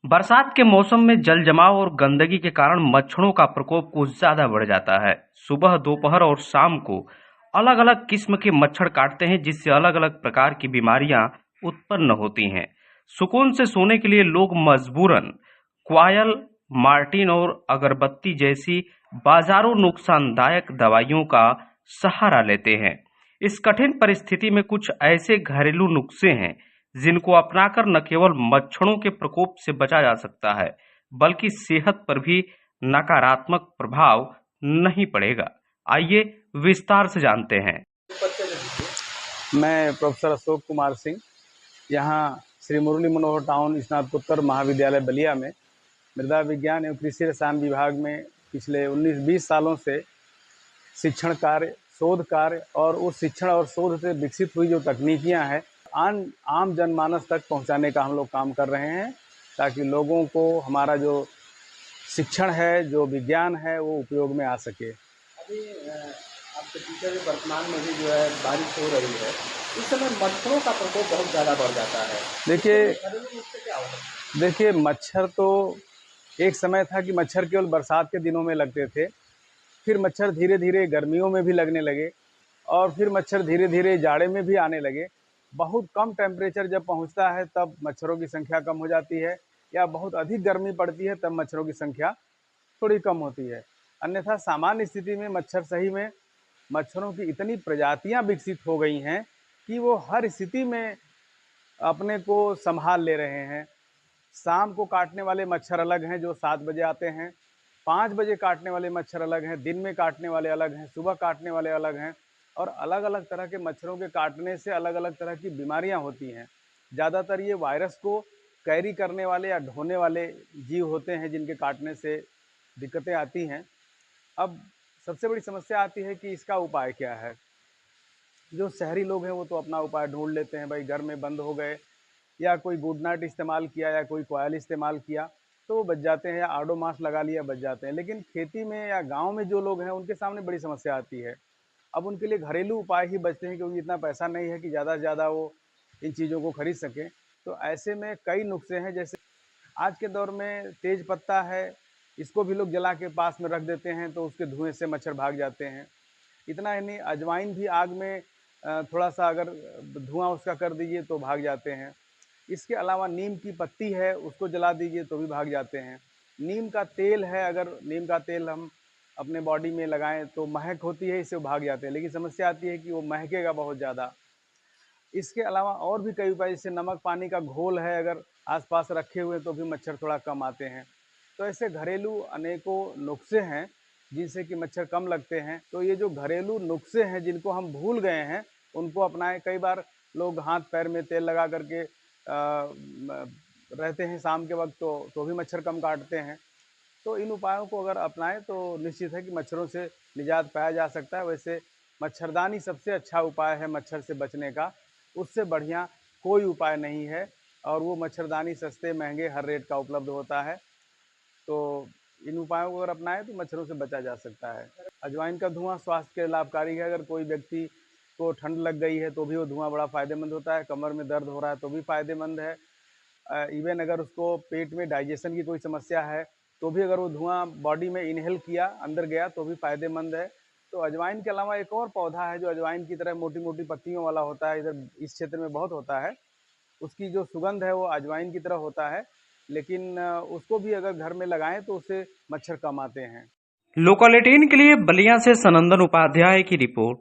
बरसात के मौसम में जल जमाव और गंदगी के कारण मच्छरों का प्रकोप कुछ ज्यादा बढ़ जाता है। सुबह, दोपहर और शाम को अलग-अलग किस्म के मच्छर काटते हैं, जिससे अलग-अलग प्रकार की बीमारियां उत्पन्न होती हैं। सुकून से सोने के लिए लोग मजबूरन क्वायल, मार्टिन और अगरबत्ती जैसी बाजारों नुकसानदायक दवाइयों का सहारा लेते हैं। इस कठिन परिस्थिति में कुछ ऐसे घरेलू नुस्खे हैं जिनको अपनाकर न केवल मच्छरों के प्रकोप से बचा जा सकता है, बल्कि सेहत पर भी नकारात्मक प्रभाव नहीं पड़ेगा। आइए विस्तार से जानते हैं। मैं प्रोफेसर अशोक कुमार सिंह, यहाँ श्री मुरली मनोहर टाउन स्नातकोत्तर महाविद्यालय बलिया में मृदा विज्ञान एवं कृषि रसायन विभाग में पिछले 19-20 सालों से शिक्षण कार्य, शोध कार्य और उस शिक्षण और शोध से विकसित हुई जो तकनीकियां हैं आम जनमानस तक पहुंचाने का हम लोग काम कर रहे हैं, ताकि लोगों को हमारा जो शिक्षण है, जो विज्ञान है, वो उपयोग में आ सके। अभी आपके पीछे वर्तमान में भी जो है बारिश हो रही है, इस समय मच्छरों का प्रकोप बहुत ज़्यादा बढ़ जाता है। देखिए मच्छर तो एक समय था कि मच्छर केवल बरसात के दिनों में लगते थे, फिर मच्छर धीरे धीरे गर्मियों में भी लगने लगे और फिर मच्छर धीरे धीरे जाड़े में भी आने लगे। बहुत कम टेम्परेचर जब पहुंचता है तब मच्छरों की संख्या कम हो जाती है, या बहुत अधिक गर्मी पड़ती है तब मच्छरों की संख्या थोड़ी कम होती है। अन्यथा सामान्य स्थिति में मच्छर सही में मच्छरों की इतनी प्रजातियां विकसित हो गई हैं कि वो हर स्थिति में अपने को संभाल ले रहे हैं। शाम को काटने वाले मच्छर अलग हैं जो 7 बजे आते हैं, 5 बजे काटने वाले मच्छर अलग हैं, दिन में काटने वाले अलग हैं, सुबह काटने वाले अलग हैं, और अलग अलग तरह के मच्छरों के काटने से अलग अलग तरह की बीमारियां होती हैं। ज़्यादातर ये वायरस को कैरी करने वाले या ढोने वाले जीव होते हैं जिनके काटने से दिक्कतें आती हैं। अब सबसे बड़ी समस्या आती है कि इसका उपाय क्या है। जो शहरी लोग हैं वो तो अपना उपाय ढूंढ लेते हैं, भाई घर में बंद हो गए या कोई गुड नाइट इस्तेमाल किया या कोई कोयल इस्तेमाल किया तो वो बच जाते हैं, या आडोमास लगा लिया बच जाते हैं। लेकिन खेती में या गांव में जो लोग हैं उनके सामने बड़ी समस्या आती है। अब उनके लिए घरेलू उपाय ही बचते हैं, क्योंकि इतना पैसा नहीं है कि ज़्यादा से ज़्यादा वो इन चीज़ों को खरीद सकें। तो ऐसे में कई नुस्खे हैं, जैसे आज के दौर में तेज पत्ता है, इसको भी लोग जला के पास में रख देते हैं तो उसके धुएं से मच्छर भाग जाते हैं। इतना ही नहीं, अजवाइन भी आग में थोड़ा सा अगर धुआं उसका कर दीजिए तो भाग जाते हैं। इसके अलावा नीम की पत्ती है, उसको जला दीजिए तो भी भाग जाते हैं। नीम का तेल है, अगर नीम का तेल हम अपने बॉडी में लगाएं तो महक होती है, इससे भाग जाते हैं। लेकिन समस्या आती है कि वो महकेगा बहुत ज़्यादा। इसके अलावा और भी कई उपाय, जैसे नमक पानी का घोल है, अगर आसपास रखे हुए तो भी मच्छर थोड़ा कम आते हैं। तो ऐसे घरेलू अनेकों नुस्खे हैं जिनसे कि मच्छर कम लगते हैं। तो ये जो घरेलू नुस्खे हैं जिनको हम भूल गए हैं, उनको अपनाएं। कई बार लोग हाथ पैर में तेल लगा करके रहते हैं शाम के वक्त, तो भी मच्छर कम काटते हैं। तो इन उपायों को अगर अपनाएं तो निश्चित है कि मच्छरों से निजात पाया जा सकता है। वैसे मच्छरदानी सबसे अच्छा उपाय है मच्छर से बचने का, उससे बढ़िया कोई उपाय नहीं है। और वो मच्छरदानी सस्ते महंगे हर रेट का उपलब्ध होता है। तो इन उपायों को अगर अपनाएं तो मच्छरों से बचा जा सकता है। अजवाइन का धुआं स्वास्थ्य के लाभकारी है। अगर कोई व्यक्ति को ठंड लग गई है तो भी वो धुआं बड़ा फ़ायदेमंद होता है। कमर में दर्द हो रहा है तो भी फ़ायदेमंद है। इवन अगर उसको पेट में डाइजेशन की कोई समस्या है तो भी अगर वो धुआं बॉडी में इनहेल किया, अंदर गया, तो भी फ़ायदेमंद है। तो अजवाइन के अलावा एक और पौधा है जो अजवाइन की तरह मोटी मोटी पत्तियों वाला होता है, इधर इस क्षेत्र में बहुत होता है। उसकी जो सुगंध है वो अजवाइन की तरह होता है, लेकिन उसको भी अगर घर में लगाएं तो उससे मच्छर कम आते हैं। लोकल 18 के लिए बलिया से सनंदन उपाध्याय की रिपोर्ट।